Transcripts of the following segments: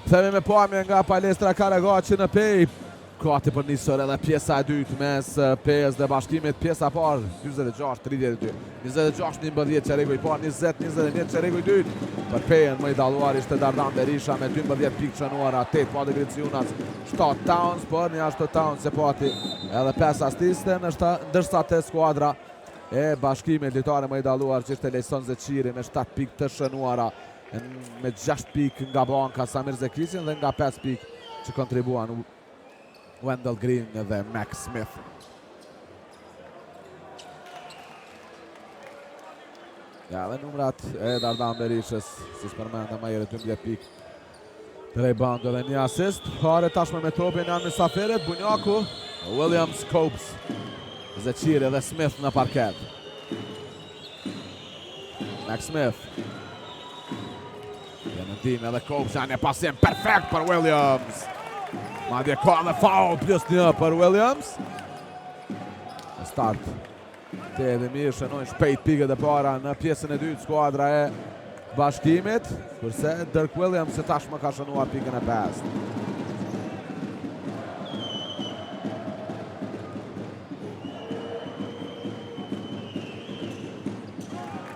Themi me pamje nga palestra Karagaçi në Pej. Gati për nisur edhe pjesa e dytë mes Pejës dhe Bashkimit. Pjesa parë 46-32. 26-19 çeregu i parë, 20-21 çeregu i dytë. Për Pejën më i dalluar ishte Dardan Berisha me 12 pikë shënuara, 8 pati Griciunas, 7 Towns, por një ashtu Towns e pati edhe 5 asiste, ndërsa te skuadra e Bashkimit lojtari më i dalluar që ishte Lejson Zeçiri me 7 pikë të shënuara, me 6 pikë nga banka Samir Zekisin dhe nga 5 pikë që kontribuan Wendell Green dhe Max Smith. Ja, dhe numrat e Dardan Berishës, si s'përmenda më herët 12 pikë. 3 rebound dhe një assist. Hare tashme me topin janë mysafirët, Bunjaku, Williams, Copes, Zeçiri dhe Smith në parket. Max Smith. Në tim edhe Copes janë një pasim perfekt për Williams. Madje ka dhe foul plus 1 për Williams. Në start të edhe mirë shënojnë shpejt pikët e para në pjesën e dytë skuadra e Bashkimit, kurse Dirk Williams e tashmë ka shënuar pikën e 5.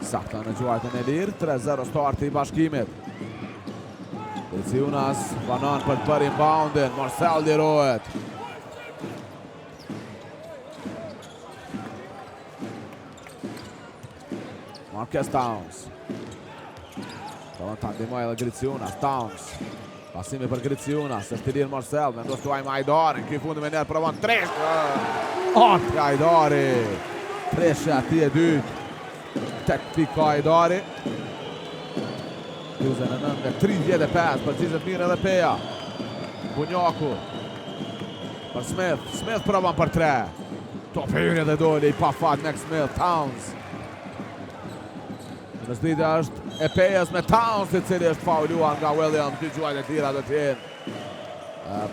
Sakta në gjuajtën e lirë, 3-0 starti i Bashkimit. Griciunas banon për të bërë inboundin, Marcel lirohet. Marques Towns. Provon të ndihmoj edhe Griciunas, Towns. Pasimi për Griciunas, është i lirë Marcel, vendos tuaj me Hajdarin, ky fundi me njerë provon 3. Hajdari. 3 ati e dytë. 8 pikë Hajdari. 29-35, përgjizet mirë edhe Peja. Bunjaku për Smith, Smith provon për 3. Top hyrje dhe doli i pa fat Max Smith, Towns. Në zbritja është e Pejës me Towns, i cili është fauluar nga Williams, dy gjuajt e tira do t'jenë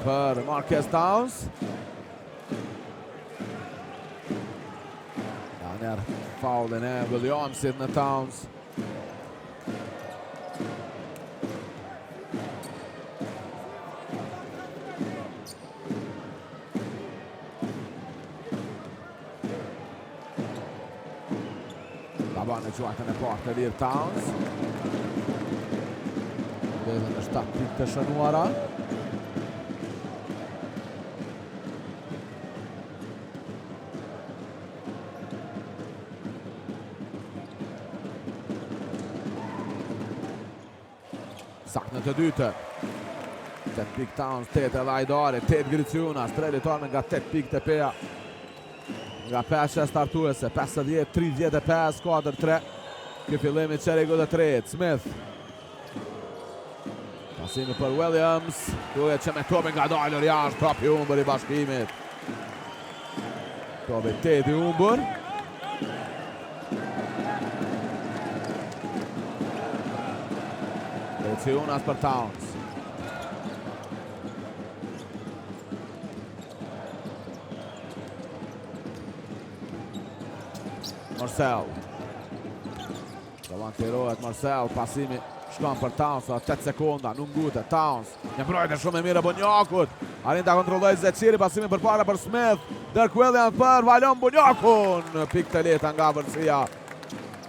për Marques Towns. Ja, njerë faulin e Williamsit në Towns. Në gjuajtën e partë të lirë Towns. Dhe në 7 pikë të shënuara. Saktë në të dytë. 8 pikë Towns, 8 edhe Hajdari, 8 Griciunas, 3 lojtarë nga 8 pikë të Peja. Nga peshe startuese, 50-35, 4-3. Ky fillimi çeregu dhe 3. Smith. Pasimi për Williams. Duhet që me topin nga dalër jashtë, topi humbur i Bashkimit. Topi 8 i humbur. Griciunas për Towns. Marcel. Davan të rohet Marcel, pasimi shkon për Towns, 8 sekonda, nuk ngute, Towns. Një mbrojtje shumë e mirë Bunjakut. Arrin ta kontrolloj Zeçiri, pasimi përpara për Smith. Dirk Williams për Valon Bunjakun. Pikë të lehta nga vërsia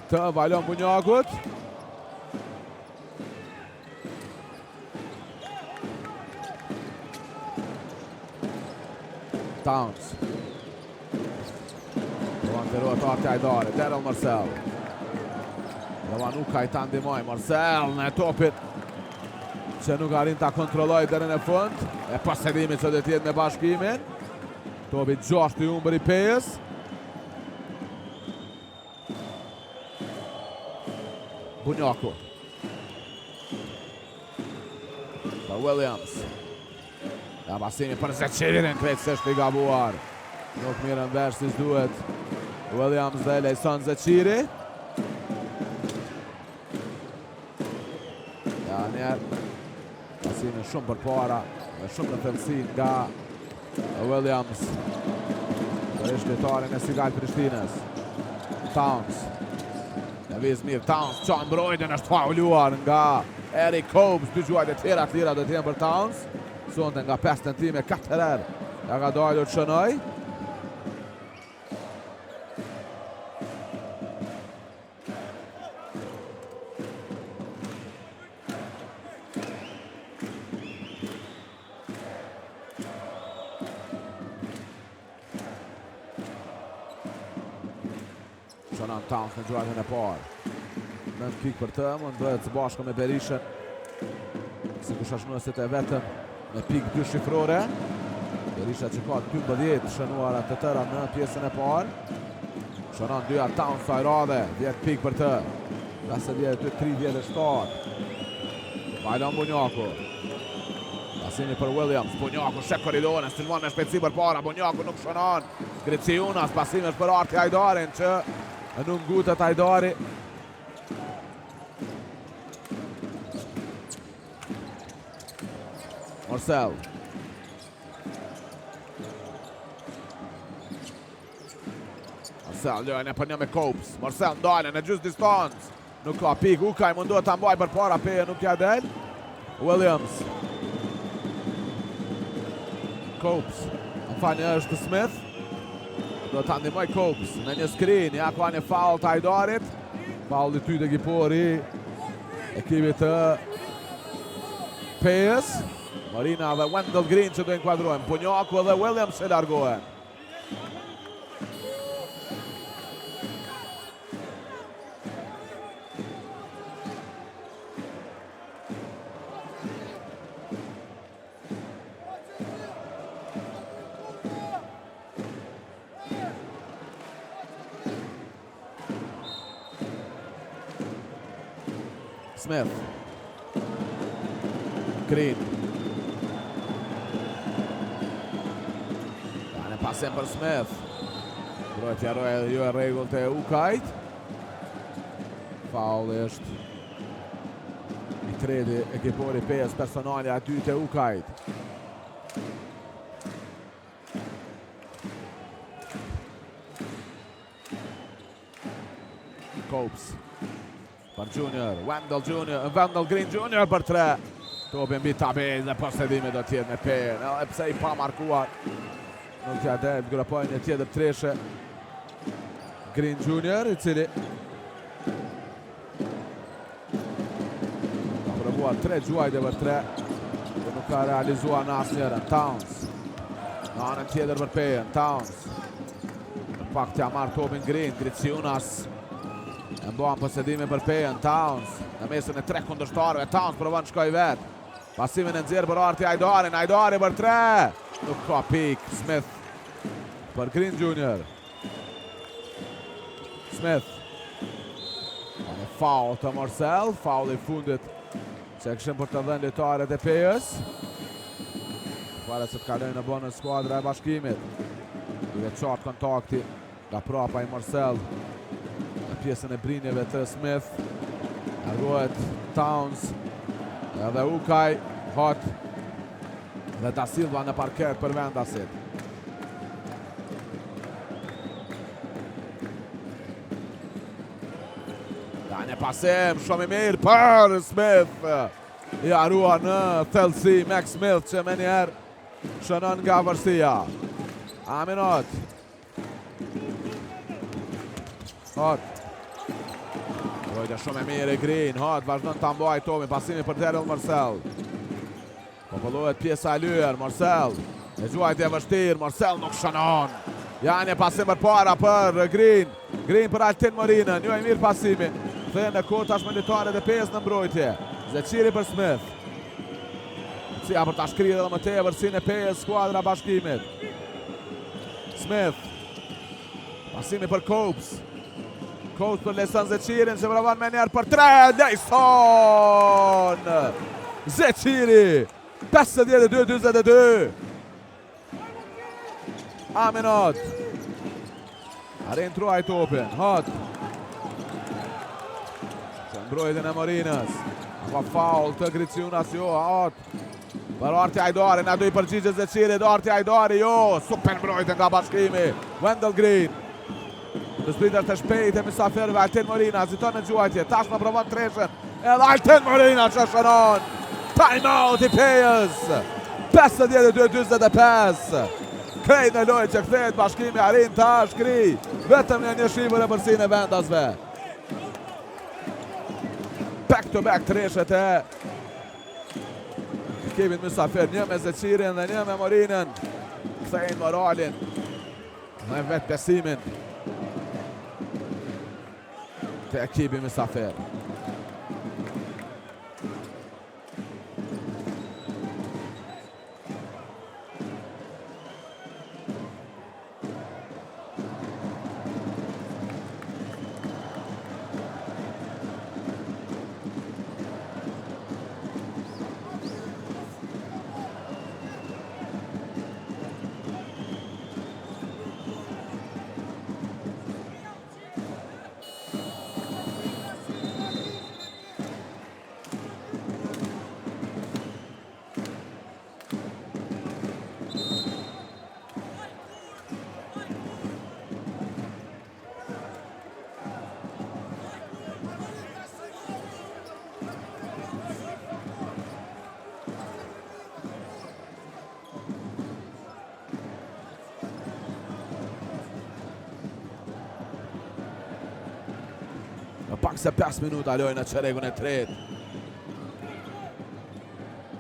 të Valon Bunjakut. Towns. Të rohet arti Hajdari, Daryl Marcel. Rova nuk ka i ta ndihmoj, Marcel në topit që nuk arrin ta kontrolloj deri në fund. E posedimi që do t'jetë me Bashkimin. Topi 6 i humbur i Pejës. Bunjaku. Për Williams. Ja, pasimi për Zeçirin, krejtësisht i gabuar. Nuk mirë në vesh si s'duhet. Williams dhe Lejson Zeçiri. Ja, njerë. Pasimi shumë për para. Shumë në thellësi nga Williams. Për ishtë lojtarin e Sigal Prishtinës. Towns. Lëviz mirë Towns. Qa mbrojtjen është fauluar nga Eric Cobes, dy gjuajt e tjera të lira do t'jenë për Towns. Sonte nga 5 tentime, 4 herë. Ja ka dalur Shënoj. Shënon Towns në gjuajtën e parë. 9 pik për të, mund bëhet së bashku me Berishën. Si ku shashnuesit e vetëm me pik 2 shifrore. Berisha që ka 12 shënuara të tëra në pjesën e parë. Shënon 2 Towns sa i radhe, 10 pik për të. 52-37. Bajlon Bunjaku. Pasimi për Williams, Bunjaku shek korridorin, stilmon me shpejtësi për para, Bunjaku nuk shënon. Griciunas, pasimi është për Arti Hajdarin që nuk ngutet Hajdari. Marcel. Marcel lojën e për një me Copes. Marcel ndalën e gjysë distancë. Nuk ka pik, Ukaj mundohet të mbaj për para, peje nuk ja del. Williams. Copes. Në fani është Smith. Do të ndihmoj Copes me një screen, ja ka një foul të Hajdarit. Foul i ty të ekipori ekipit të Pejes. Marina dhe Wendell Green që do inkuadrojnë. Bunjaku dhe Williams e largohen. Smith. Green. Pasim për Smith. Mbrojtja jo e rregullt e Ukajt. Faul është i treti ekipori Pejes, personale a dytë e Ukajt. Copes për Junior, Wendell Green Junior për 3. Topi mbi tabel dhe posedimi do t'jetë me Pejen, edhe pse i pa markuar. Nuk t'ja del, grapojnë një tjetër treshe. Green Junior, i cili ka provuar 3 gjuajtje për 3 dhe nuk ka realizuar në asnjërin. Towns. Në anën tjetër për Pejen, Towns. Në pak t'ja marrë topin Green, Griciunas. E mbohan posedimi për Pejen, Towns. Në mesin e 3 kundërshtarëve, Towns provon shkoj vetë. Pasimin e nxjerr për Arti Hajdarin, Hajdari për 3. Nuk ka pik, Smith për Green Junior. Smith. Në faul të Marcel, faul i fundit që këshim për të dhënë lojtarët e Pejes. Pare se të kalojnë në bonus skuadra e Bashkimit. Duke qartë kontakti nga prapa i Marcel në pjesën e brinjeve të Smith. Largohet Towns edhe Ukaj, Hot dhe Da Silva në parket për vendasit. Da një pasim shumë i mirë për Smith. I arua në thellësi Max Smith që me njerë shënon nga vërsia. Aminot. Hot. Rojtja shumë e mirë i Green. Hot vazhdon të mbaj Tomi. Pasimi për Daryl Marcel. Popullohet pjesa e lyer, Marcel. E gjuajtje e vështirë, Marcel nuk shënon. Ja një pasim për para për Green. Green për Altin Morinën. Jo e mirë pasimi. Dhe në kohë tash militaret e Pejes në mbrojtje. Zeqiri për Smith. Cia për ta shkrirë edhe më tepër si në Pejes skuadra Bashkimit. Smith. Pasimi për Copes. Copes për Leson Zeqirin që provon me njerë për 3. Leson! Zeqiri! 52-22. Aminot. Arin truaj topin. Hot. Që mbrojtjen e Morinës. Ka faul të Griciunas, jo, Hot. Për Arti Hajdari, na do i përgjigje Zeqirit, Arti Hajdari, jo. Super mbrojtje nga Bashkimi. Wendell Green. Në sprinter të shpejt e misafirëve, Altin Morina, ziton në gjuajtje. Tash në provon treshen. Edhe Arten Morina që shënon. Time out i Pejës. 52-25. Krejt në lojë që kthejt Bashkimi arrin ta shkri vetëm një shivër e përsin e vendasve. Back to back treshet e Kevin Mysafir, një me Zeqirin dhe një me Morinën. Kthejnë moralin dhe vetë besimin të ekipi Mysafir. Pak se 5 minuta lojnë në çeregun e tretë.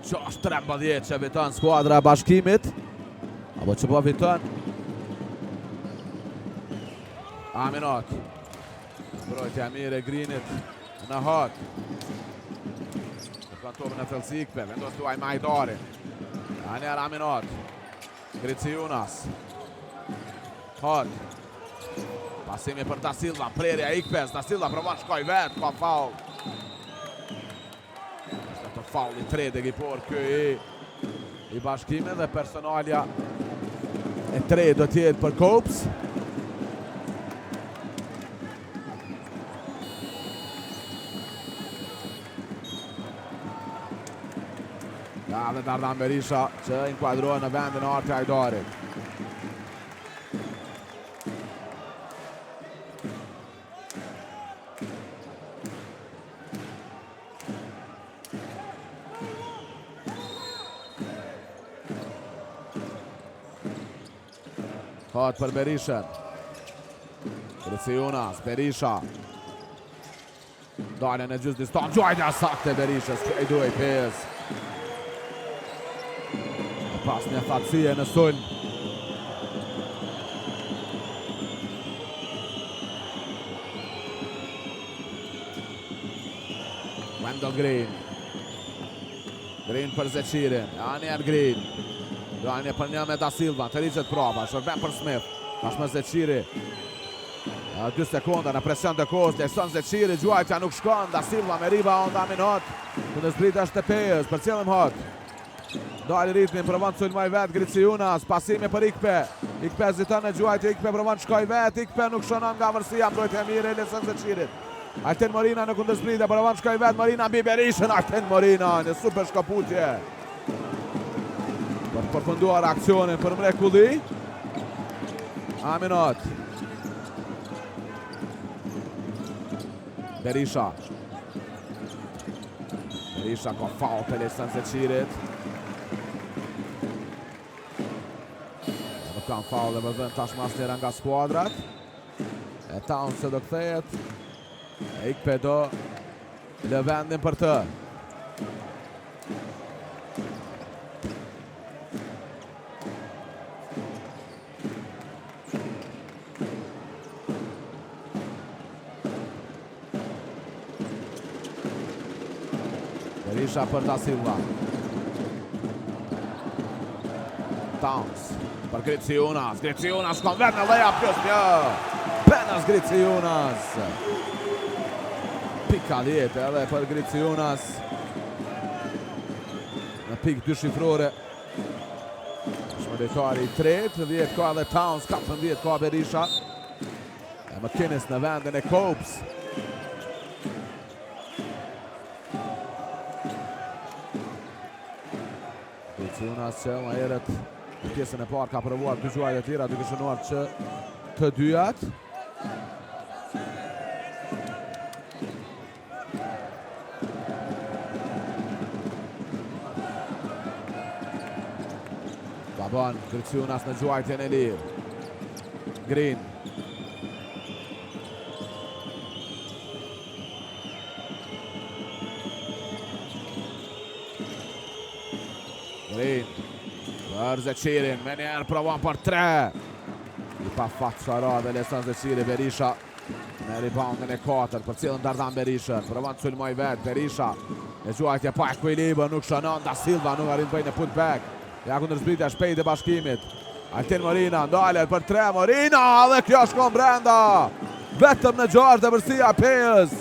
6-13 që fiton skuadra e Bashkimit. Apo që po fiton Aminot. Mbrojtja mirë e Greenit në hot. Kanë topën e thellësi Ikpe, vendos tuaj Majdari. Aner Aminot. Griciunas. Hot. Pasimi për Da Silva, prerja Ikpes, Da Silva provon shkoj vetë, ka faul. Është të faul i 3 dhe gjipor kjo i Bashkimit dhe personalja e 3 do tjetë për Kops. Ja dhe Dardan Berisha që inkuadrohet në vendin e Arti Hajdarit. Hot për Berishën. Griciunas, Berisha. Dalën e gjysë distancë, gjojtja sakte Berishës, që i duaj Pejës. Pas një fatësie në sulm. Wendell Green. Green për Zeqirin, Anier Green. Dojnë për një me Da Silva, të rriqet prova, shërben për Smith. Tash me Zeqiri. 2 sekonda në presion të kohës, lejson Zeqiri, gjuajtja nuk shkon, Da Silva me rebound Aminot. Këndës zbrit është të Pejës, për cilëm hot. Dojnë ritmin, provon të sulmoj vetë Griciunas, pasimi për Ikpe. Ikpe ziton e gjuajtja, Ikpe provon të shkoj vetë, Ikpe nuk shënon nga vërsia, mbrojtja mire, lejson Zeqirit. Arten Morina në këndës zbrit, provon të shkoj vetë, Morina mbi Berishën, Arten Morina, një super shkaputje. Për përfunduar aksionin për mrekulli. Aminot. Berisha. Berisha ka faul të lejson Zeqirit. Nuk kanë faul dhe vëzën tashmë asnjëra nga skuadrat. E Towns se do kthehet. E Ikpe do lë vendin për të. Berisha për Da Silva. Towns për Griciunas. Griciunas kon vetë në leja plus një. Penas Griciunas. Pika 10 edhe për Griciunas. Në pik 2 shifrore. Shmëritari i 3, 10 ka dhe Towns, 14 ka Berisha. E McInnes në vendin e Kops. Griciunas që më herët në pjesën e parë ka provuar 2 gjuajt e tjera duke shënuar që të dyjat. Laban, Kërciunas në gjuajtjen e lirë. Green. Green. Për Zeqirin, me njerë provon për 3. I pa fatë Sharad dhe Lesan Zeqiri, Berisha. Me reboundin e 4, për cilën Dardan Berisha. Provon të sulmoj vetë, Berisha. E gjuajtja pa ekuilibër, nuk shënon, Da Silva nuk arrin bëjnë në putback. Ja kundër zbritja shpejt e bashkimit. Altin Morina, ndalet për 3, Morina, dhe kjo shkon brenda. Vetëm në gjarë të vërsia Pejës.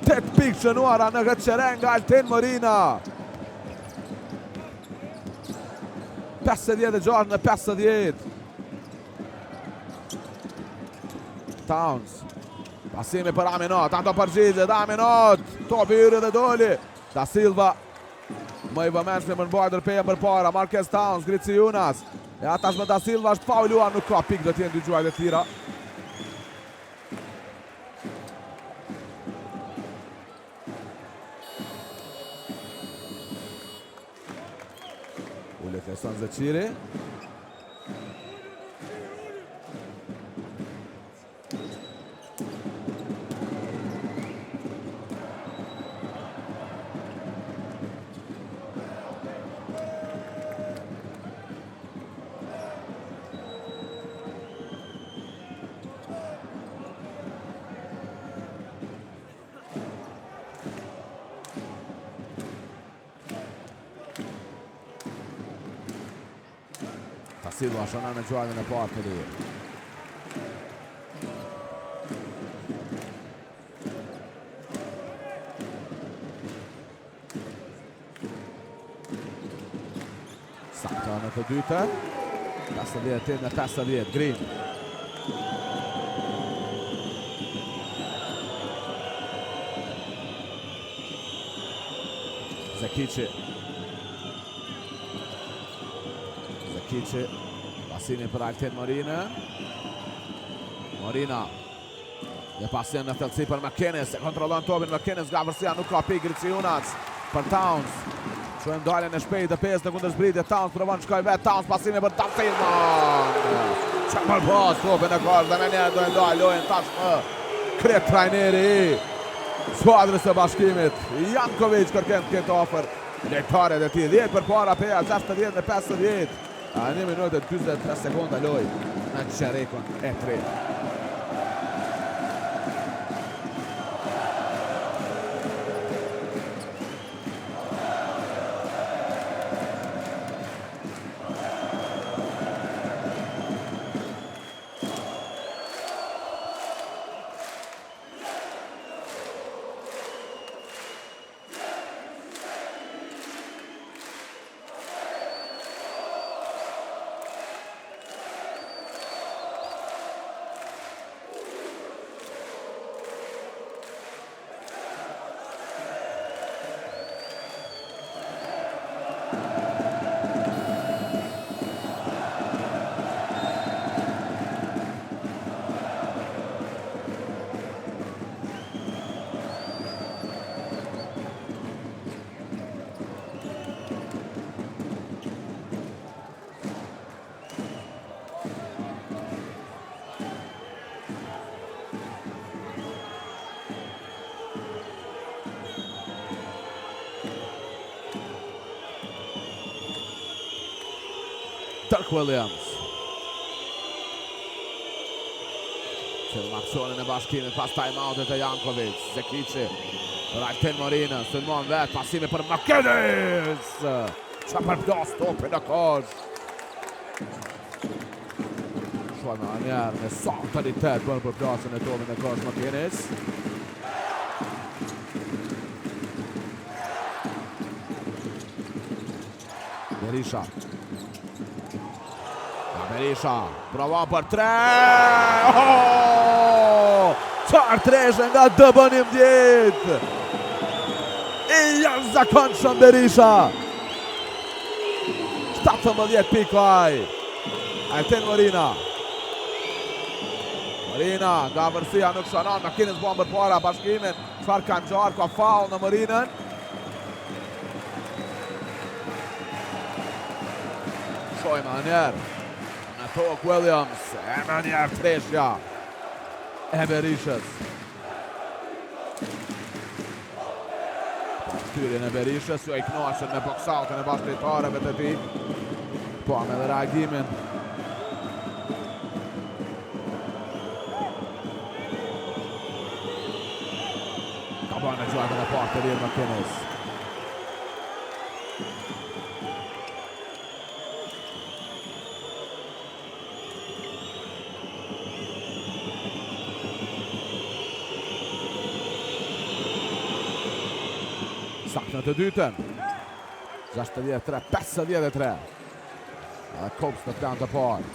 8 pikë shënuara në këtë qeren nga Altin Morina. 56 në 50. Towns. Pasimi për Aminot, ato përgjigjet, Aminot. Topi hyri dhe doli. Da Silva. Më i vëmendshme më nëmbajtër Peja për para. Marquez Towns, Griciunas. E atashme Da Silva është fauluar, nuk ka pikë, do t'jenë dy gjuajt e tira. Ullet Lesan Zeqiri. Da Silva shënon në gjuajtjen e parë të lirë. Sakta në të dytën. 58 në 50, Green. Zekici. Pasimi për Altin Morina. Morina. Dhe pasim në thellësi për McInnes. E kontrollon topin McInnes nga vërsia, nuk ka pikë Griciunas për Towns. Shohim daljen e shpejtë të Pejës në kundërzbritje. Towns provon shkoj vetë. Towns pasimi për Da Silva. Çka më pas topin e korë dhe me njerë do e ndaj lojën tashmë. Kret trajneri i skuadrës së Bashkimit. Jankovic kërken të këtë ofër. Lejtaret e ti 10 për para Peja, 60 në 50. A 1 minutë e 23 sekonda loj në qerekon e 3. Dirk Williams. Film aksionin e Bashkimit pas time-outit e Jankovic. Zekici për Altin Morina. Sulmon vetë, pasimi për McInnes. Qa përplas topin në kosh. Shoj me anjerë me saltanitet bërë përplasin e topin në kosh McInnes. Berisha. Berisha, provon për 3. Qarë treshe nga dëbënim djetë. I janë zakonshëm Berisha. 17 pikaj. Altin Morina. Morina, nga vërsia nuk shënon. McInnes bën për para Bashkimin. Çfarë kanë gjarë, ka faul në Morinën. Shojmë në njerë. Në tokë Williams. E në njerë treshja. E Berishës. Tyrjen e Berishës, jo I knoqen me boksautën e bashkëtarëve të tij. Po me dhe reagimin. Ka bërë në gjuajtën e parë të Real McInnes. Saktë në të dytën. 63-53. Edhe Kopës në plan të parë.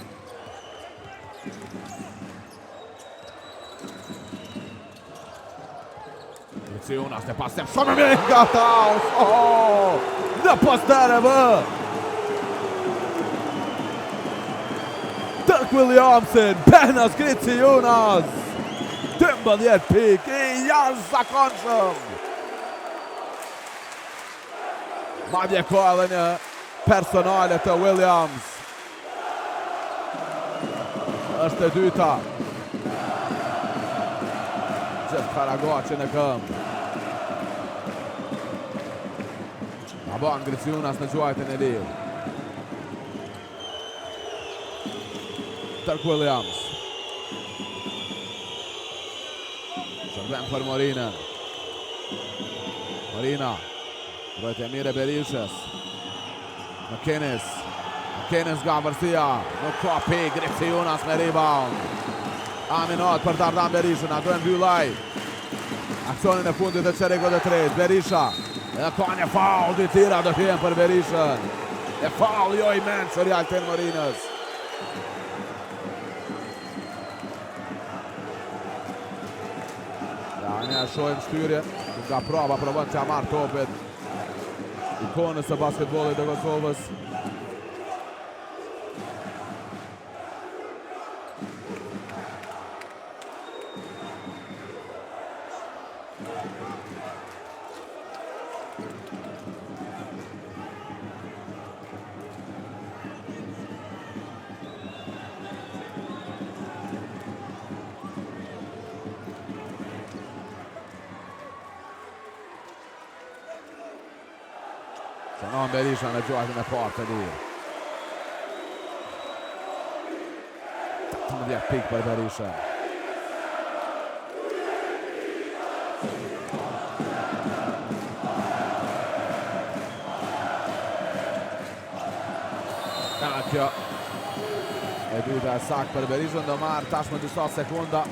Luciunas të pasem shumë mirë nga Taus. Në postere vë. Dirk Williamson, Benas Griciunas. 12 pik I jashtëzakonshëm. Madje ka edhe një personale të Williams. Është e dyta. Gjithë Karagaci në këmbë. Ka bën Griciunas në gjuajtën e lirë. Dirk Williams. Shërblen për Morina. Morina. Rojtë e mire Berishës. McInnes. McInnes nga vërsia. Nuk ka pik. Griciunas me rebound. Aminat për Dardan Berishën. A dojnë Bylaj. Aksionin e fundit e çerekut të tretë. Berisha. E ka një faul. Dy tira do t'jen për Berishën. E faul jo I mençur I Alten Morinës. Ja, një shojmë shtyrje. Nga prava provon që a marrë topet. Ikonës e basketbollit të Kosovës. Shënon Berisha në gjuajtën e parë të lirë. 18 pik për Berisha. Kjo e dyta e saktë për Berishën, do marrë tashmë disa sekunda.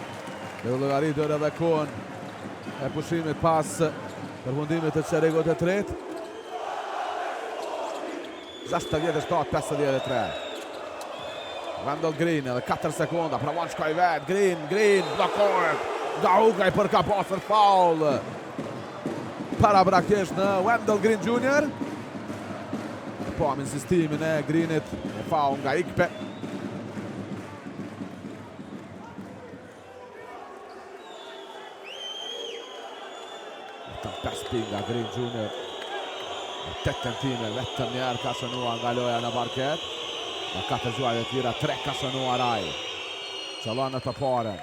Dhe llogaritur edhe kohën e pushimit pas përfundimit të çerekut të tretë. 67-53. Randall Green edhe 4 sekonda, provon shkoj vet. Green blokohet. Gaukaj për ka pasur faul. Para braktesh në Wendell Green Jr. Po me insistimin e Greenit, e faul nga Ikpe. Të 5 pik nga Green Jr. 8 tentime, vetëm njerë ka shënua nga loja në parket. Në 4 gjuajtë tjera, 3 ka shënua Raj. Qëllon në të pare.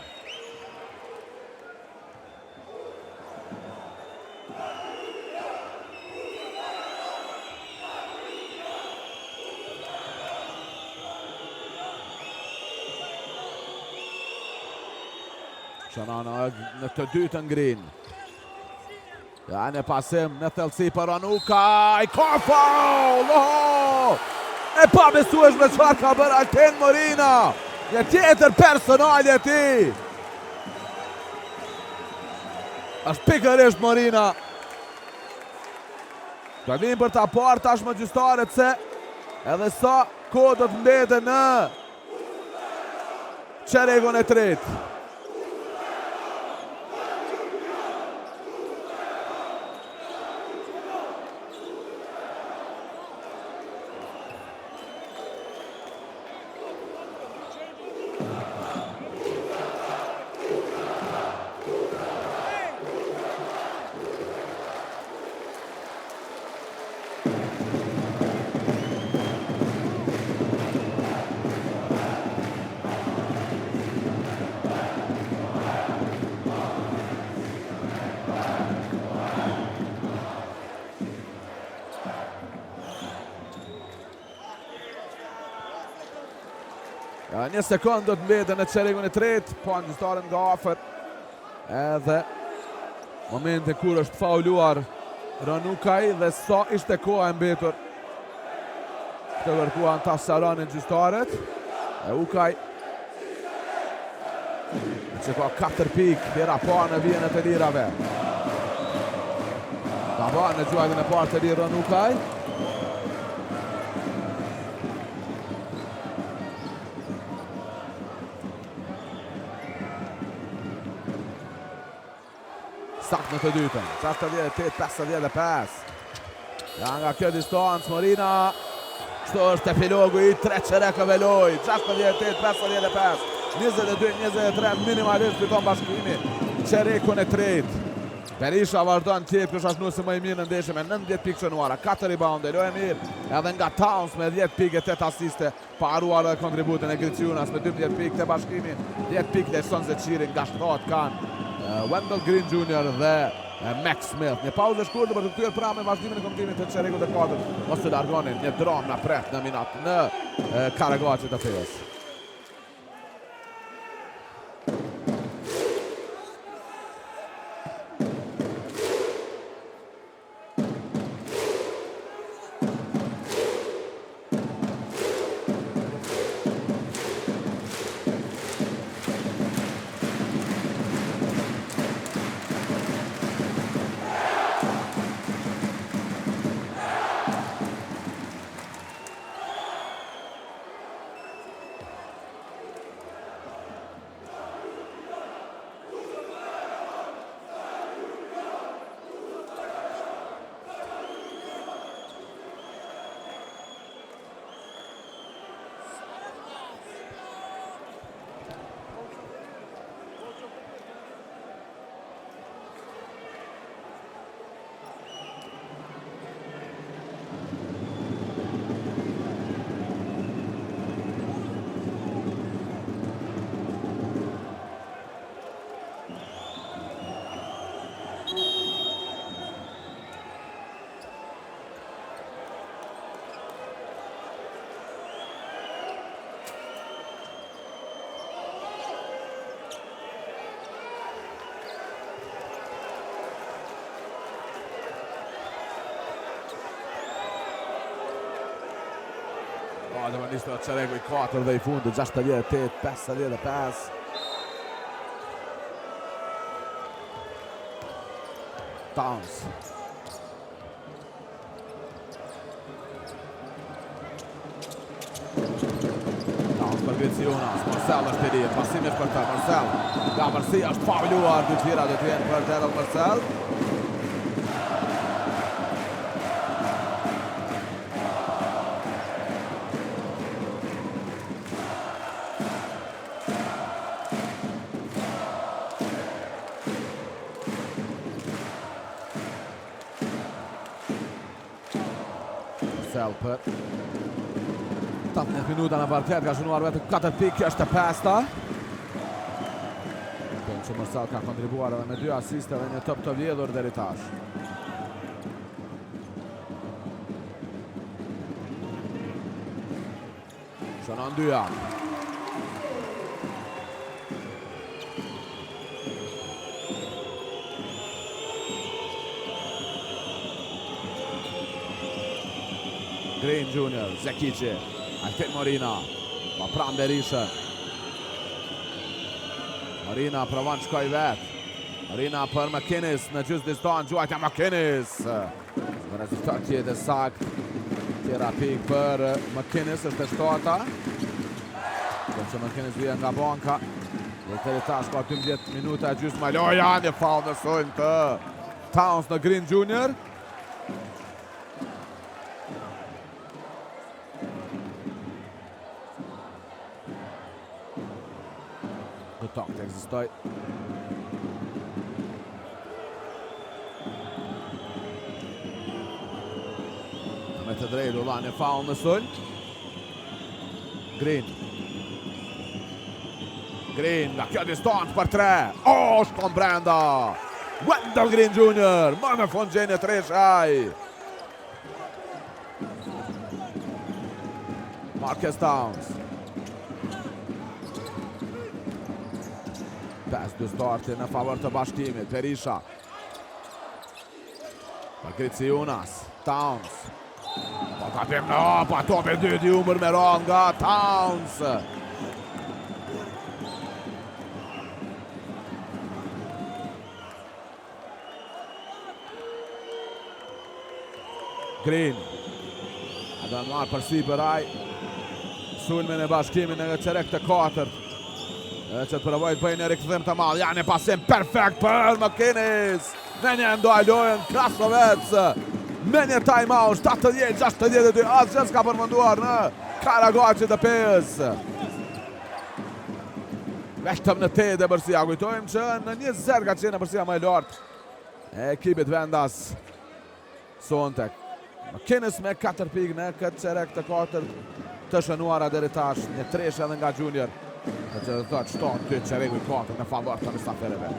Shënon në të dytën Green. Ja në pasim në thellësi për Anuka. Ka faul! E pa besueshme çfarë ka bërë Alten Morina. Një tjetër personale e tij. Është pikërisht Morina. Ka vim për ta parë tashmë gjyqtarët se edhe sa kohë do të mbeten në çerekun e tretë. Një sekundë do të mbeten në çeligun e tretë, po angjëstaren nga afër. Edhe momentin kur është fauluar Ranukaj dhe sa ishte koha e mbetur të kërkuan ta sharanin gjyqtarët. Ukaj që ka 4 pikë dera parë në vijën e të lirave. Ka bërë në gjuajtën e parë të lirë Ranukaj. Sakt në të dytën, 68-55. Ja nga kjo distancë, Marina. Kështu është epilogu i 3 çerekëve lojë, 68-55. 22-23 minimalisht fiton Bashkimi çerekun e tretë. Berisha vazhdon tjep, kjo është nusë më i mirë në ndeshje me 19 pikë shënuara, 4 rebounde, lojë mirë. Edhe nga Towns me 10 pikë e 8 asiste, pa haruar edhe kontributin e Griciunas me 12 pikë të Bashkimi, 10 pikë dhe Son Zeçiri nga shtat kanë Wendell Green Jr. dhe Max Smith. Një pauzë shkurtër për të kthyer pranë me vazhdimin e komentimit të çerekut të katërt. Mos të largoni, një dron na pret në minut në Karagacit të Fes. Dhe më nisë të çereku i 4 dhe i fundit, 68-55. Towns. Towns për Griciunas, Marcel është i lirë, pasimi është për të Marcel. Nga Marcia është fauluar, dy tira dhe të vjenë për Gerald Marcel. Për 18 minuta në partijet, ka shënuar vetëm 4 pikë, kjo është e pesta. Kënë që Marcel ka kontribuar edhe me 2 asiste dhe një top të vjedhur deri tash. Shënon dyja. Green Jr, Zekici, Altin Marina, pa pram Berisha. Marina provan shkoj vet. Marina për McInnes në gjysmë distancë, gjuajtja McInnes. Në rezultat tjetë sakt. Tjera pikë për McInnes është e shtata. Që McInnes vjen nga banka. Dhe të ritash ka 12 minuta e gjysmë loja, një fall në sulm të Towns në Green Jr. Kontakt ekzistoj. Me të drejtë ulla një faul në sulm. Green. Green nga kjo distancë për 3. Shkon brenda. Wendell Green Jr. Më në fund gjenje 3-shaj. Marcus Towns. 5-2 starti në favor të Bashkimit. Berisha. Grici Jonas. Towns. Po kapim në pa topi dyti umër me ron nga Towns. Green. Adon marë përsi për aj. Sulmin e Bashkimit në qerek të 4. Që të përvojt bëjnë e rikëthim të madhë. Janë e pasim perfekt për McInnes. Me një ndoj lojën Krasovec. Me një time-out 70-62. Asë gjë s'ka përmënduar në Karagoqi të Pez. Veshtëm në te dhe bërësia. Kujtojmë që në 20 ka qenë bërësia më e lartë e ekipit vendas Sontek. McInnes me 4 pikë në këtë qerek të 4 të shënuara deri tash. Një tresh edhe nga Junior. Që të thotë 7-2 qereku i 4 në favor të Mustafereve.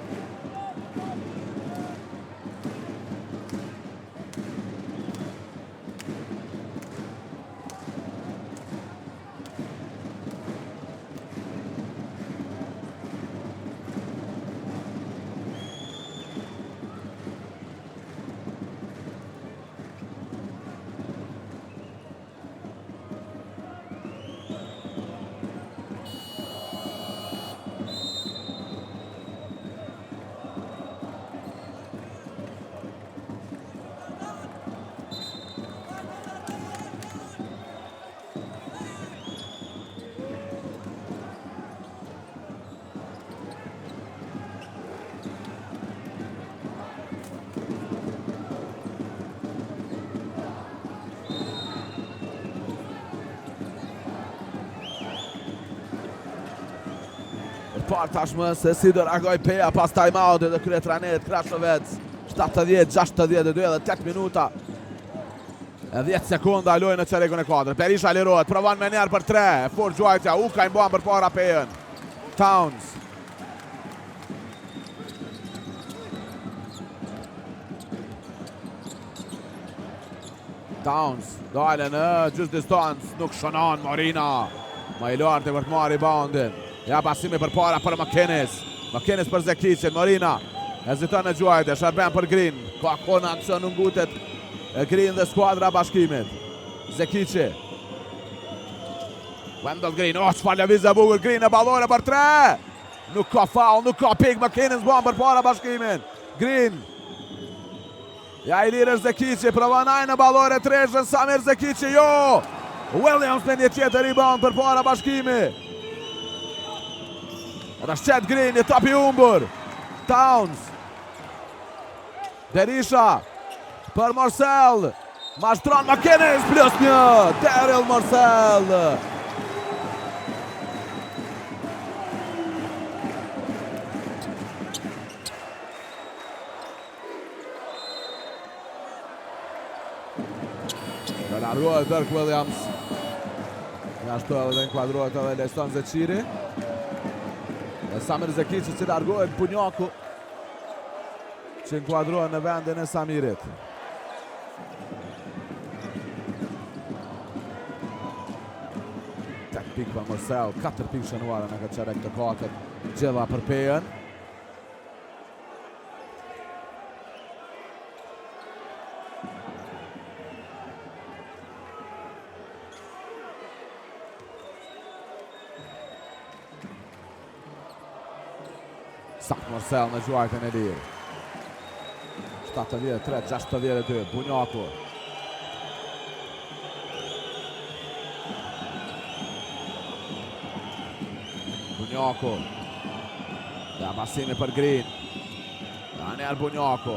Par tashmë se si do reagoj Peja pas time-outit dhe krye Tranet Krasovec. 70-62 edhe 8 minuta e 10 sekunda lojë në qerekun e 4. Berisha lirohet, provon me njerë për 3. Fort Gjuajtja, Uka i mbuan për para Pejën. Towns. Towns, dale në gjys distancë, nuk shënon Marina. Ma i lartë për të marrë reboundin. Ja pasimi për para për McInnes. McInnes për Zekicin, Marina. Heziton e Gjuajtje, Sharben për Green. Ka kona aksion në ngutet Green dhe skuadra Bashkimit. Zekici. Wendell Green, çfarë lëvizje bukur Green e ballore për 3. Nuk ka foul, nuk ka pik, McInnes bën për para Bashkimin. Green. Ja i lirë Zekici, provon ai në ballore 3, Samir Zekici, jo. Williams me një tjetër rebound për para Bashkimit. Rashqet Green, një top i umbur. Towns. Berisha. Për Marcel. Mashtron McInnes plus 1. Daryl Marcel. Dhe largohet Dirk Williams. Ashtu edhe inkuadrohet edhe Leston Zeqiri. Samir Zekici që largohet Bunjaku që inkuadrohet në vendin e Samirit. Tek pik për Marcel, 4 pik shënuara në këtë qerek të 4. Gjella për Pejën. Sak Marcel në Gjuajtjen e lirë. 73-62, Bunjaku. Bunjaku. Ja pasimi për Green. Daniel Bunjaku.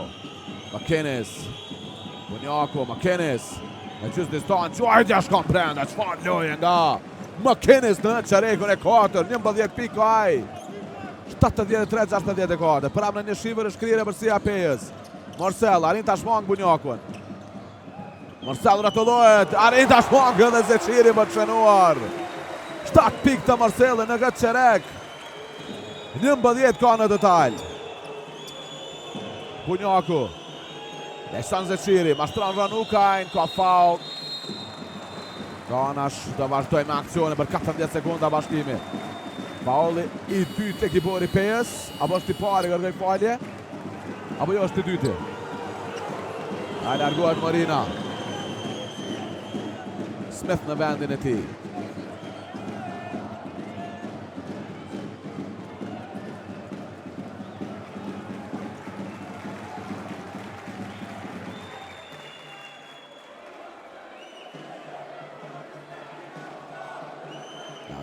McInnes. Bunjaku, McInnes. Në gjys distancë, Gjuajtja shkon brenda, çfarë loje nga McInnes në qerekun e 4, 11 pikë ai. 73-64. Prap në një shifër është krire për Sia Pejës. Marcel, arin tashmang Bunjakun. Marcel rrotullohet, arin tashmang dhe Zeqiri më të shënuar. 7 pikë të Marcel në këtë qerek. 11 ka në detaj. Bunjaku. Leston Zeqiri, mashtron Ranukajn, ka faul. Ganash do vazhdoj me akcione për 14 sekunda Bashkimi. Faulli i dytë tek ekipori PES, apo është i pari kërkoi falje? Apo jo është i dyti? A largohet Marina. Smith në vendin e tij.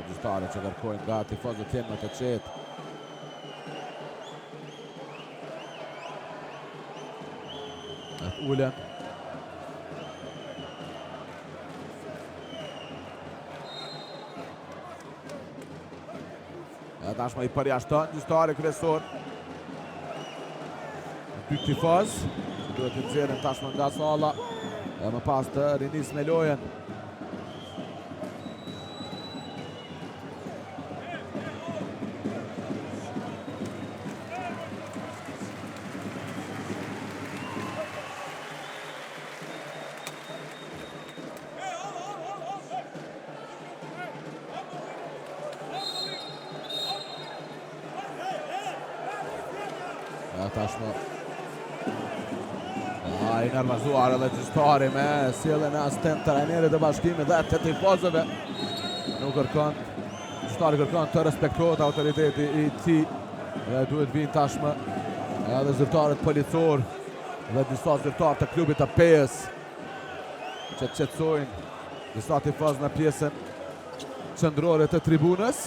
Gjyqtarët që kërkojnë nga tifozët tjenë më të qetë. Ulen. Tashma i përjashton, gjyqtari kryesor. Dy tifoz. Duhet të nxjerrin tashma nga salla. E më pas të rinis me lojën. Tashma i nervazuar edhe gjyqtari me sjelljen e asistent trajnerit të bashkimit dhe të tifozëve. Nuk kërkon, gjyqtari kërkon të respektohet autoriteti i tij dhe duhet vinë tashmë edhe zyrtarët policor dhe disa zyrtarë të klubit të PES që qetësojnë disa tifozë në pjesën qendrore të tribunës.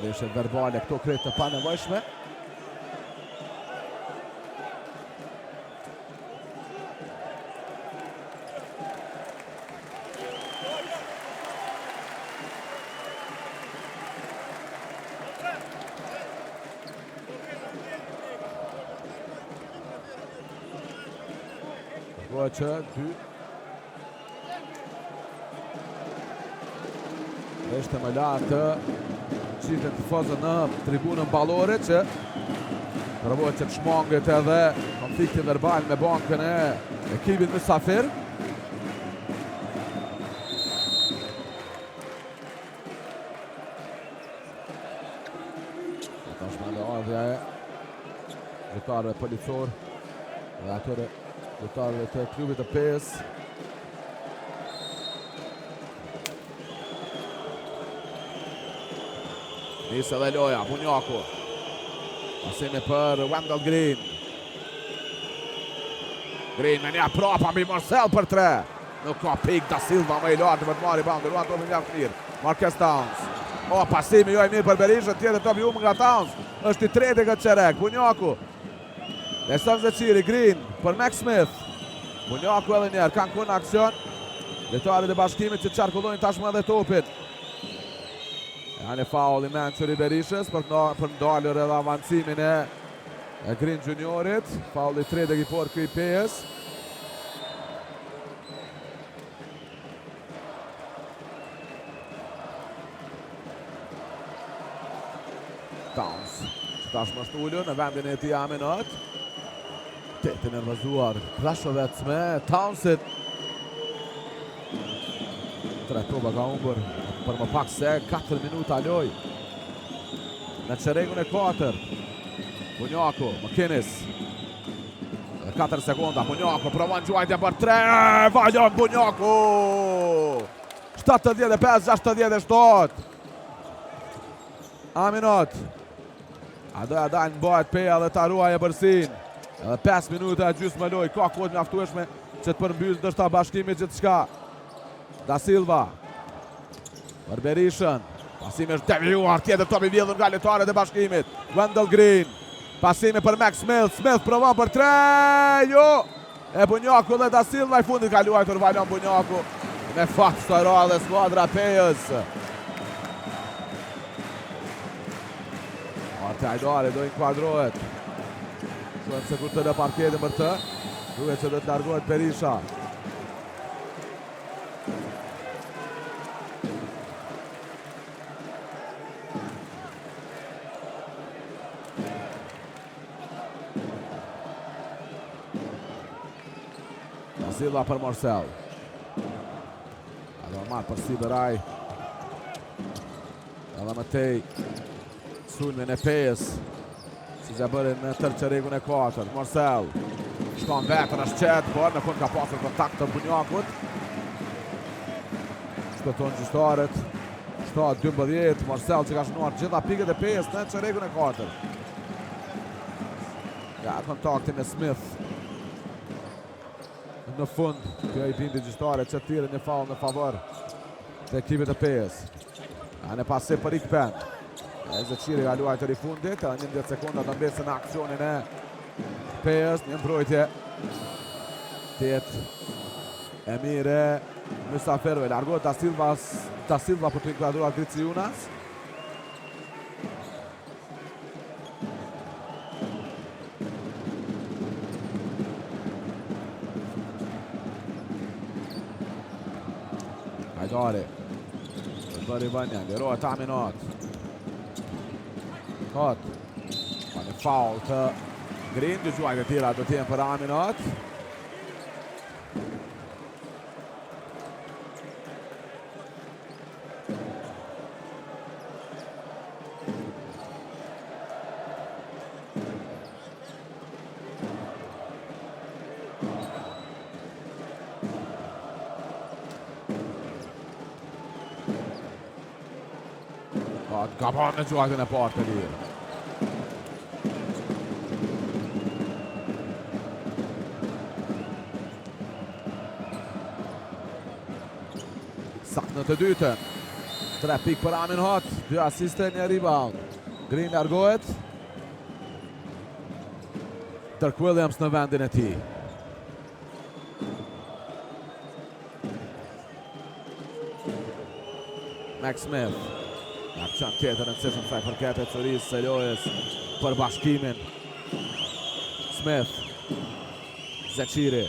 Ndeshje verbale këto krejt të panevojshme. Që dy ishte më lartë të qitën tifozët në tribunën ballore që provohet që të shmanget edhe konflikti verbal me bankën e ekipit mysafir. Tashmë ardhja e gjyqtarëve policor dhe atyre gjyqtarëve të klubit të PES. Nisë dhe loja, Bunjaku. Pasimi për Wendell Green. Green me një prapa mbi Marcel për 3. Nuk ka pik da Silva më i lartë për të marrë bandë. Ruan topin nga mirë. Marquez Towns. O, pasimi jo i mirë për Berishën, tjetër top i umë nga Towns. Është i treti këtë qerek. Bunjaku. Leson Zeqiri, Green për Max Smith. Bunjaku edhe njerë, kanë kënë aksion. Lojtarët e bashkimit që qarkullojnë tashmë edhe topin. Janë faul i mençur i Berishës për ndalur edhe avancimin e Green Juniorit. Faul i 3 ekipor këj PES. Towns. Tashmë është ullur në vendin e tij Aminat. Tete nervazuar Krashovec me Townsit. 3 topa ka humbur për më pak se 4 minuta loj. Në qeregun e 4. Bunjaku, McInnes. 4 sekonda, Bunjaku provon gjuajtja për 3. Valon Bunjaku! 75-67. Aminat. A doja dalë në bëhet peja dhe ta ruaj e bërsin. Edhe 5 minuta e gjysmë loj. Ka kohë mjaftueshme që të përmbyllë ndoshta bashkimi gjithçka. Da Silva. Për Berishën. Pasimi është devijuar, tjetër top i vjedhur nga lojtarët e bashkimit. Wendell Green. Pasimi për Max Smith. Smith provon për 3. Jo! E Bunjaku dhe Da Silva i fundit ka luajtur Valon Bunjaku. Me fat stara dhe skuadra PES. Marti Hajdari do inkuadrohet. Shohem se kur të lë parketin për të. Duhet që do të largohet Berisha. Silva për Marcel. marrë për si Beraj. Edhe Matej. Sulmin e Pejës. Si që bërin në tërë qeregun e 4. Marcel. Shkon vetën është qetë, por në fund ka pasur kontakt të Bunjakut. Shpëton gjyqtarët. 7-12. Marcel që ka shënuar gjitha pikët e Pejës në qeregun e 4. Ja, kontakti me Smith. Në fund, kjo i bindi gjyqtarët që tire një faull në favor të ekipit e Pejës. Në pasim për Ikpen. Zeqiri ka luajtër i fundit, 11 sekonda të mbesën në aksionin e Pejës, një mbrojtje. Tjetë e mire Musaferve, largohet Da Silva për të inkuadruar Griciunas. Hajdari. Bëri Banja, lirohet Aminat. Hot. Ka një faul të Green, dy gjuajt e tira do t'jenë për Aminat. Ka parë në gjuajtën e partë të lirë. Sak në të dytën. 3 pikë për Amin Hot. 2 asiste, 1 rebound. Green largohet. Dirk Williams në vendin e tij. Max Smith. Aksion tjetër në cifën saj përket e Curis së lojës për bashkimin. Smith. Zeqiri.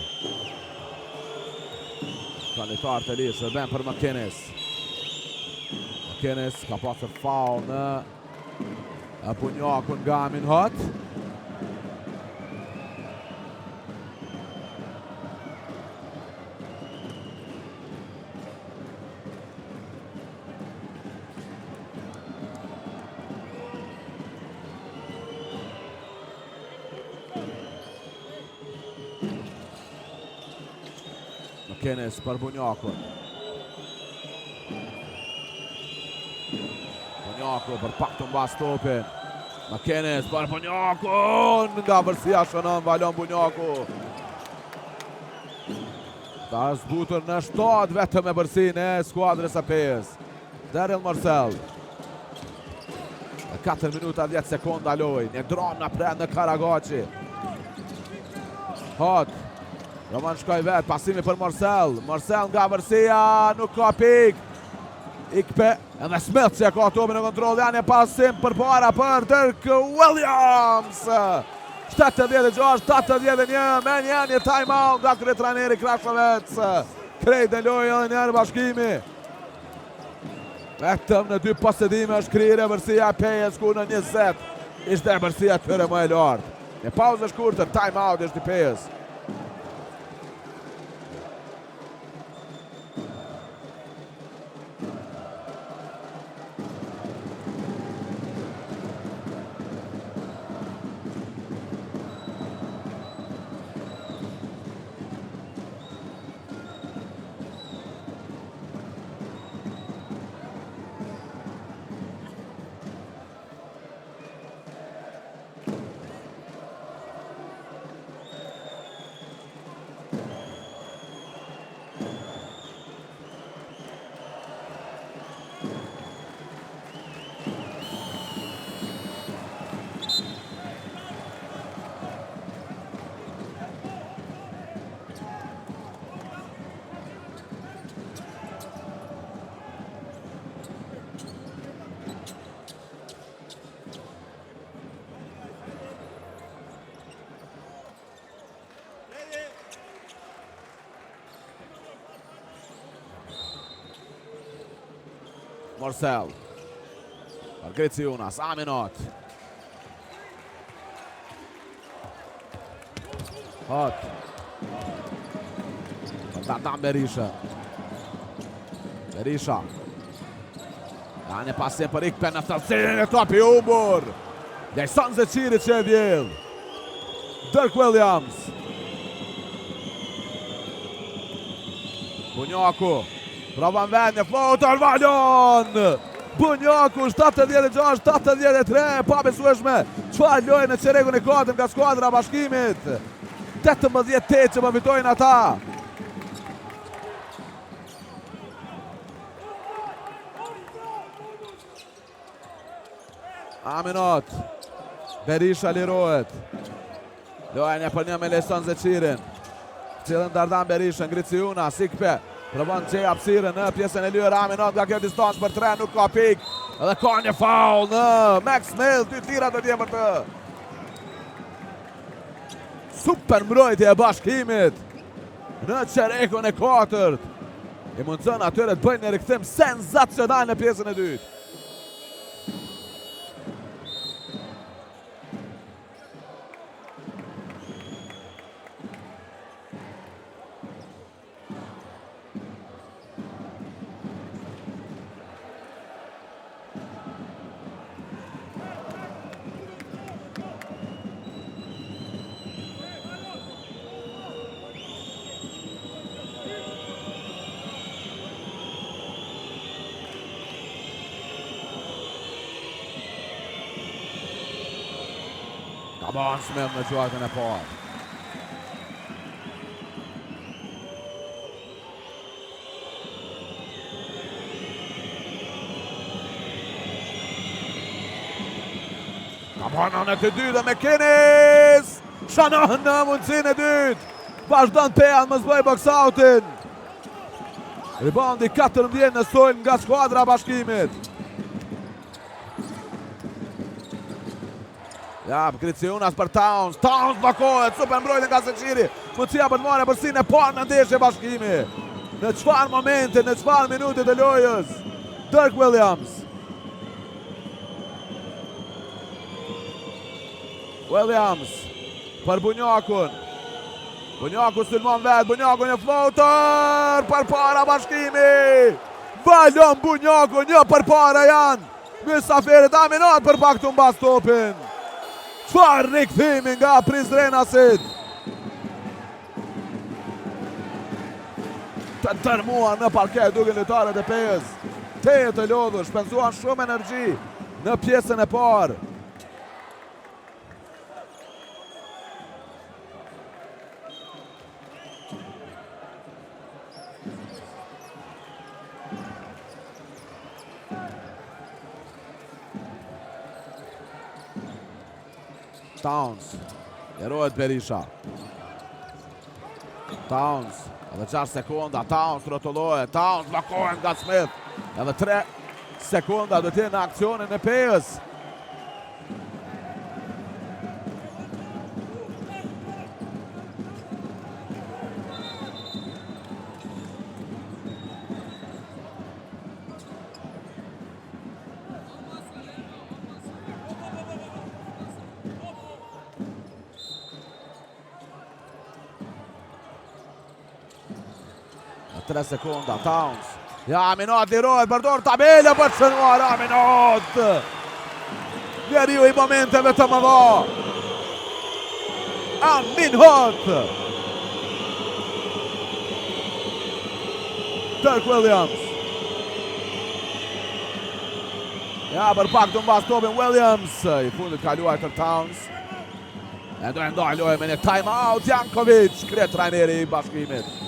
Kvalitar të lirë, shërben për McInnes. McInnes ka pasur faul në Bunjakun nga Amin Hot. McInnes për Bunjakun. Bunjaku për pak të mbas topin. McInnes për Bunjakun. Nga vërsia shënon valon Bunjaku. Ta zbutur në 7 vetëm e bërsin e skuadrës e Pejës. Daryl Marcel. 4 minuta 10 sekonda loj. Një dram në prend në Karagaci. Hot. Roman shkoj vetë, pasimi për Marcel. Marcel nga vërsia, nuk ka pik. Ikpe, edhe Smith që ka topin në kontrol. Janë e pasim për para për Dirk Williams. 7-16-71, me një time-out nga kërë trajneri Krashovec. Krejt në lojë edhe njerë bashkimi. Vetëm në 2 posedime është krire vërsia Pejës ku në 20. Ishte vërsia tëre më e lartë. Në pauzë shkurtër, time-out është i Pejës. Marcel. Griciunas, Aminat. Hot. Dadan Berisha. Berisha. Janë pasim për Ikpen në tërësirin e topi humbur. Jason Zeqiri që e vjedh. Dirk Williams. Bunjaku. Provan vend në flotar Valon. Bunjaku 76-73, pa besueshme. Çfarë lojë në çerekun e katërt nga skuadra e Bashkimit. 18-8 që më fitojnë ata. Aminot. Berisha lirohet. Lojën e për një me Leson Zeqirin. Cilën Dardan Berisha, Ngriciuna, Sikpe. Provon që hapësirën në pjesën e lyrë. Aminot nga kjo distancë për 3, nuk ka pik. Edhe ka një faul në Max Smith, 2 tira të tje për të. Super mbrojtje e Bashkimit në çerekun e katërt. I mundson atyre të bëjnë një rikthim senzacional në pjesën e dytë. Kabon Smith në gjuatën e parë. Kabon në të dytë me Kinis. Shanohën në mundësin e dytë. Vazhdon Pejan më zbëj box-outin. Rebondi 14 në sulm nga skuadra Bashkimit. Ja, Ngriciunas për Towns. Towns blokohet, super mbrojtje nga Zeqiri. Mundësia për të marrë përsinë e parë në ndeshje Bashkimi. Në çfarë momente, në çfarë minute të lojës. Dirk Williams. Williams për Bunjakun. Bunjaku sulmon vetë, Bunjaku një floater për para Bashkimi. Valon Bunjaku, një për para janë. Mysafirit Aminot për pak të mbas topin. Çfarë rikthimi nga Prizrenasit. Të tërmuan në parket duke lojtarët e PES. Tejet të lodhur, shpenzuan shumë energji në pjesën e parë. Towns, herohet Berisha. Towns, edhe 6 sekunda, Towns rotullohet, Towns blokohet nga Smith. Edhe 3 sekunda do t'jenë në aksionin e PES. Tre sekunda, Towns. Ja, Aminot lirohet, përdor tabela për të shënuar Aminot. Njeriu i momenteve të mëdha. Aminot. Dirk Williams. Ja, për pak të mbas topin Williams. I fundit kaluar të Towns. E do e ndoj lojë me një time out. Jankovic, kret trajneri i Bashkimit.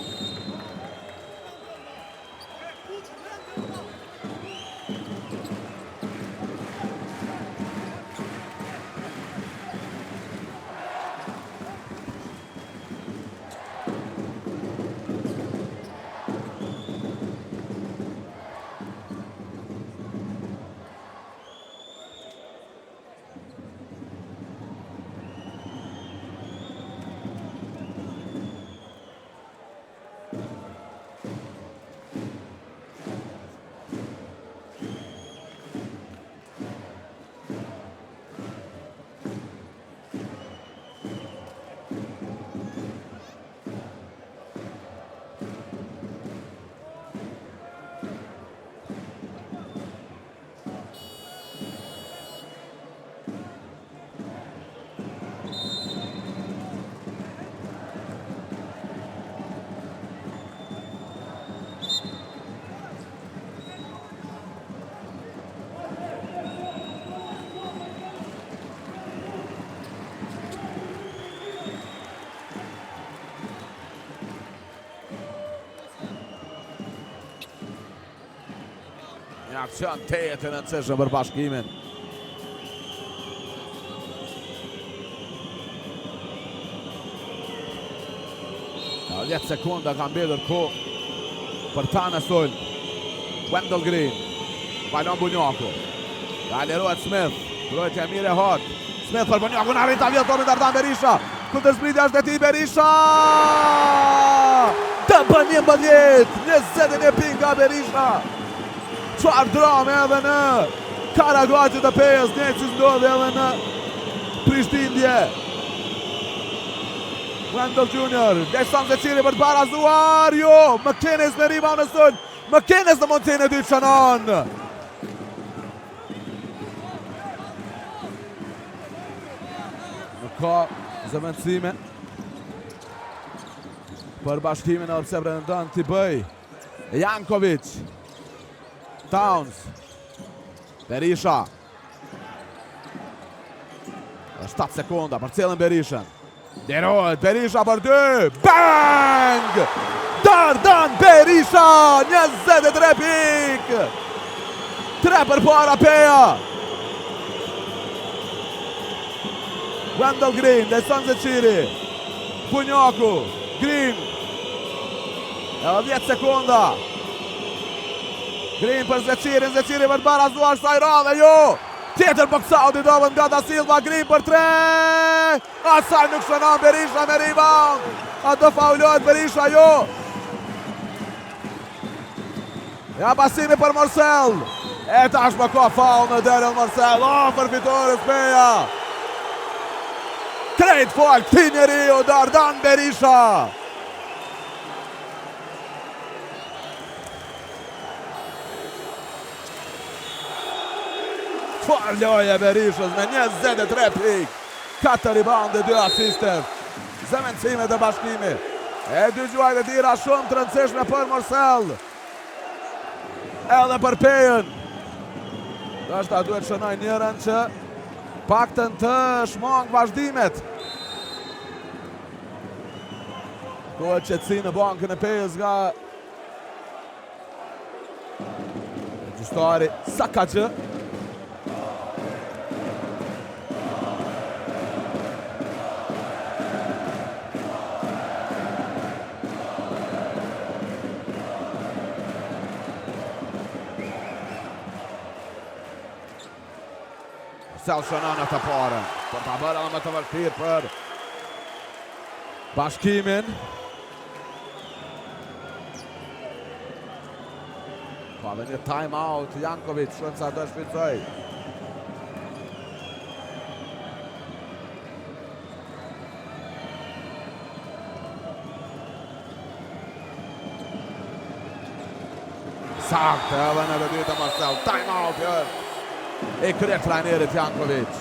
aksion të rëndësishëm për Bashkimin. Ka 10 sekunda ka mbetur kohë për ta në sul. Wendell Green, balon Bunjaku. Ka lirohet Smith, mbrojtja e mirë e hot. Smith për Bunjaku, në arrit ta vjedh tomin Ardan Berisha. Kundërshpritja është e tij Berisha. Të bën 11, 21 pinga Berisha. Çfarë drame edhe në Karagoçi të Pejës, ne që ndodhi edhe në Prishtindje. Wendell Jr. Deson Zeciri për të barazuar. Jo, McKinnis me rebound në sul. McKinnis në montin e dytë shënon. Nuk ka zëvendësime për Bashkimin edhe pse pretendon t'i bëj. Jankovic. Towns. Berisha. 7 sekunda për cilën Berishën. Derohet Berisha për 2. Bang! Dardan Berisha, 23 pik. 3 për para Peja. Wendell Green, Deson Zeciri. Bunjaku, Green. Edhe 10 sekunda. Green për Zeciri, Zeciri për barazuar Sajran dhe jo. Tjetër boksaut i dovën nga Da Silva, Green për 3. Asaj nuk shënon Berisha me rebound. A do faulohet Berisha, jo. Ja pasimi për Morsell. E tashmë ka faul në Daryl Morsell. Për fitores Peja. Krejt fal këtij njeriu Dardan Berisha. Çfarë lojë Berishës me 23 pik. 4 rebound dhe 2 asistet. Zëvendësimet e Bashkimit. E dy gjuajt e tira shumë të rëndësishme për Morsell. Edhe për Pejën. Dashta duhet shënoj njërën që paktën të shmang vazhdimet. Kohet qetësi në bankën e Pejës nga gjyqtari Sakaxhë. Morsell shënon atë parën, për ta bërë edhe më të vështirë për Bashkimin. Ka dhe një time out Jankovic, shumë sa do shpicoj. Saktë edhe në të dytë Morsell, time out është. E kryet trajnerit Jankovic.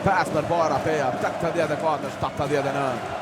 Pas për para Peja, 84-79.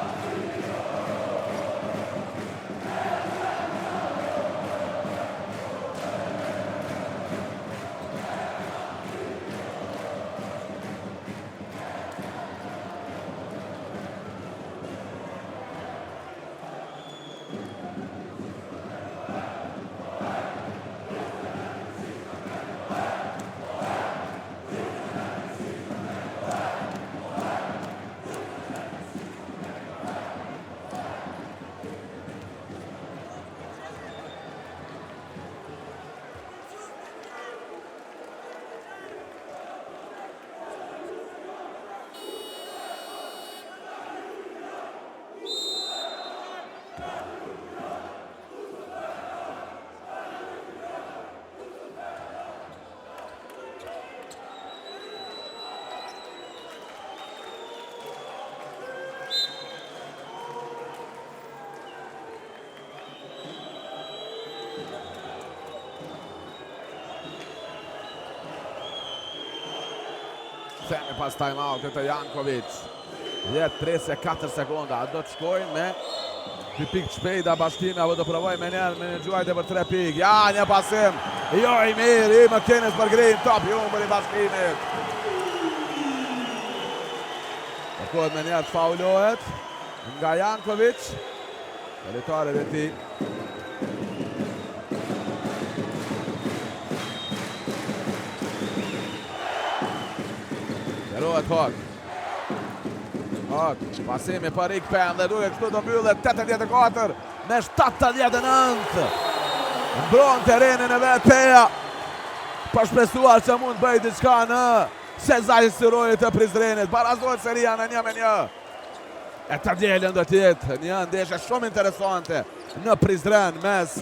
Themi pas time out të Jankovic. 10-3-4 sekonda. Do të shkojnë me 2 pik shpejta Bashkimi, apo do provoj me njerë me një gjuajtë për 3 pik. Ja, një pasim. Jo i mirë, i McKinnis për Green. Top i humbër i Bashkimit. Kërkohet me njerë të faulohet nga Jankovic. Elitaret e ti. Qëndrohet Hog. Hog, pasimi për Ikpen dhe duke kështu do mbyllet 84 me 79. Mbron terenin e vetë Peja. Për shpresuar që mund bëjë diçka në sezajsërojit të Prizrenit. Barazohet seria në 1-1. E të djelën do tjetë një ndeshje shumë interesante në Prizren mes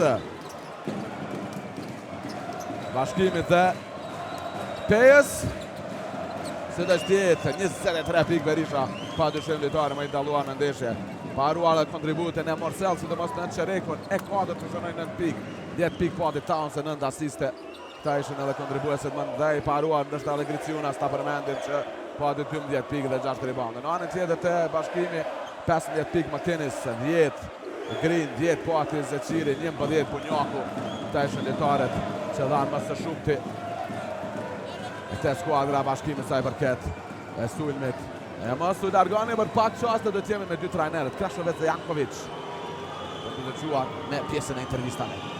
Bashkimit dhe Pejës. Si dhe shtjetë 23 pikë Berisha pa dyshim lojtari më i dalluar në ndeshje. Paruar dhe kontributin e Morsel, si të mos në qerekun e kodët të shënoj 9 pikë. 10 pikë pati Towns e 9 asiste. Ta ishin edhe kontribueset më ndaj. Paruar ndështë edhe Griciuna sta përmendim që pati 12 pikë dhe 6 rebound. Në anën tjetër të Bashkimi 15 pikë McKinnis, 10 Green, 10 pati Zeqiri, 11 Punjaku. Ta ishin lojtarët që dhanë më së shumti te skuadra Bashkimit sa i përket e sulmit. E mos u largoni për pak qaste do t'jemi me dy trajnerët, Krashovec dhe Jankovic. Do të dëgjuar me pjesën e intervistave.